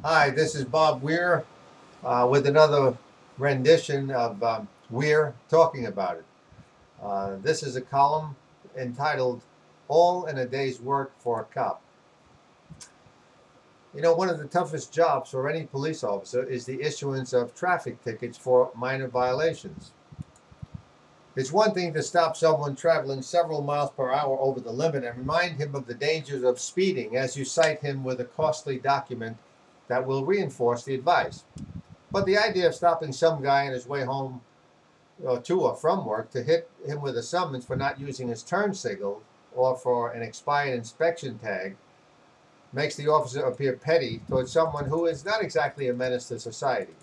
Hi, this is Bob Weir with another rendition of Weir Talking About It. This is a column entitled All in a Day's Work for a Cop. You know, one of the toughest jobs for any police officer is the issuance of traffic tickets for minor violations. It's one thing to stop someone traveling several miles per hour over the limit and remind him of the dangers of speeding as you cite him with a costly document that will reinforce the advice. But the idea of stopping some guy on his way home to or from work to hit him with a summons for not using his turn signal or for an expired inspection tag makes the officer appear petty towards someone who is not exactly a menace to society.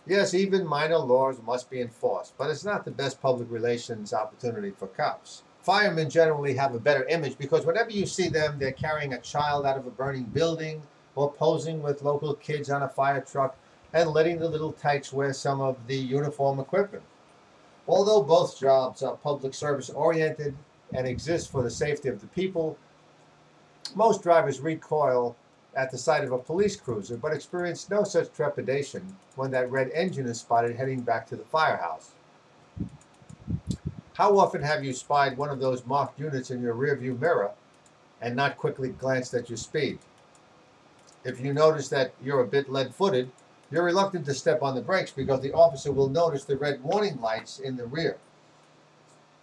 Yes, even minor laws must be enforced, but it's not the best public relations opportunity for cops. Firemen generally have a better image because whenever you see them, they're carrying a child out of a burning building or posing with local kids on a fire truck and letting the little tykes wear some of the uniform equipment. Although both jobs are public service oriented and exist for the safety of the people, most drivers recoil at the sight of a police cruiser but experience no such trepidation when that red engine is spotted heading back to the firehouse. How often have you spied one of those marked units in your rearview mirror and not quickly glanced at your speed? If you notice that you're a bit lead-footed, you're reluctant to step on the brakes because the officer will notice the red warning lights in the rear.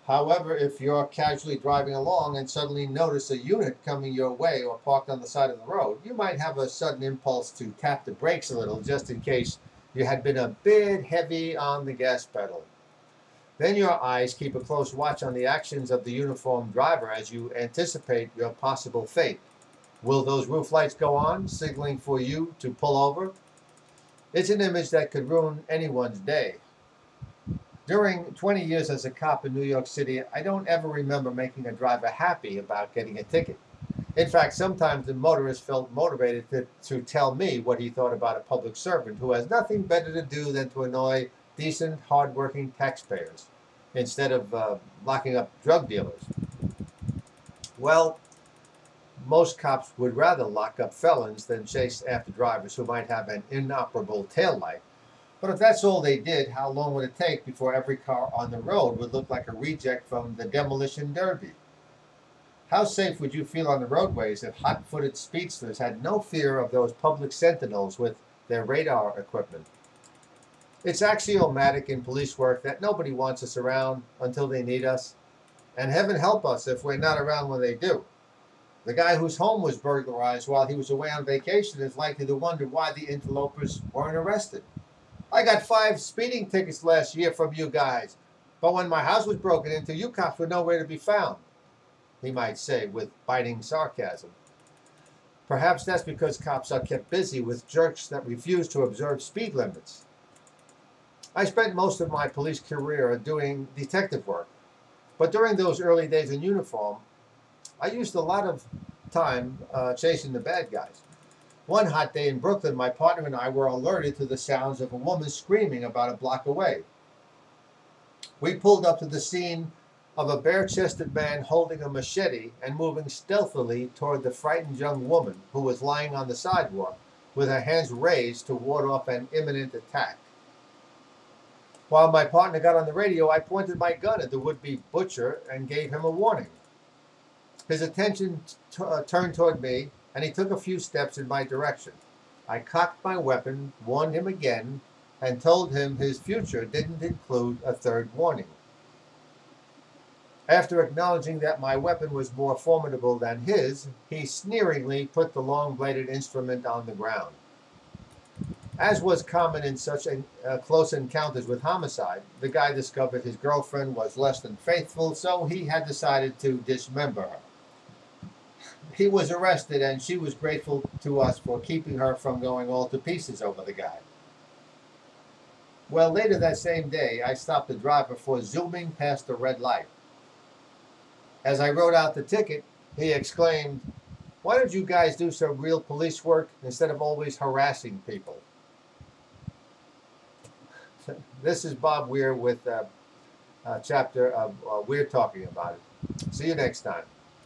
However, if you're casually driving along and suddenly notice a unit coming your way or parked on the side of the road, you might have a sudden impulse to tap the brakes a little just in case you had been a bit heavy on the gas pedal. Then your eyes keep a close watch on the actions of the uniformed driver as you anticipate your possible fate. Will those roof lights go on, signaling for you to pull over? It's an image that could ruin anyone's day. During 20 years as a cop in New York City, I don't ever remember making a driver happy about getting a ticket. In fact, sometimes the motorist felt motivated to tell me what he thought about a public servant who has nothing better to do than to annoy decent, hardworking taxpayers instead of locking up drug dealers. Well, most cops would rather lock up felons than chase after drivers who might have an inoperable taillight. But if that's all they did, how long would it take before every car on the road would look like a reject from the demolition derby? How safe would you feel on the roadways if hot-footed speedsters had no fear of those public sentinels with their radar equipment? It's axiomatic in police work that nobody wants us around until they need us, and heaven help us if we're not around when they do. The guy whose home was burglarized while he was away on vacation is likely to wonder why the interlopers weren't arrested. I got 5 speeding tickets last year from you guys, but when my house was broken into, you cops were nowhere to be found, he might say with biting sarcasm. Perhaps that's because cops are kept busy with jerks that refuse to observe speed limits. I spent most of my police career doing detective work, but during those early days in uniform, I used a lot of time chasing the bad guys. One hot day in Brooklyn, my partner and I were alerted to the sounds of a woman screaming about a block away. We pulled up to the scene of a bare-chested man holding a machete and moving stealthily toward the frightened young woman who was lying on the sidewalk with her hands raised to ward off an imminent attack. While my partner got on the radio, I pointed my gun at the would-be butcher and gave him a warning. His attention turned toward me, and he took a few steps in my direction. I cocked my weapon, warned him again, and told him his future didn't include a third warning. After acknowledging that my weapon was more formidable than his, he sneeringly put the long-bladed instrument on the ground. As was common in such close encounters with homicide, the guy discovered his girlfriend was less than faithful, so he had decided to dismember her. He was arrested, and she was grateful to us for keeping her from going all to pieces over the guy. Well, later that same day, I stopped the driver for zooming past a red light. As I wrote out the ticket, he exclaimed, "Why don't you guys do some real police work instead of always harassing people?" This is Bob Weir with a chapter of We're Talking About It. See you next time.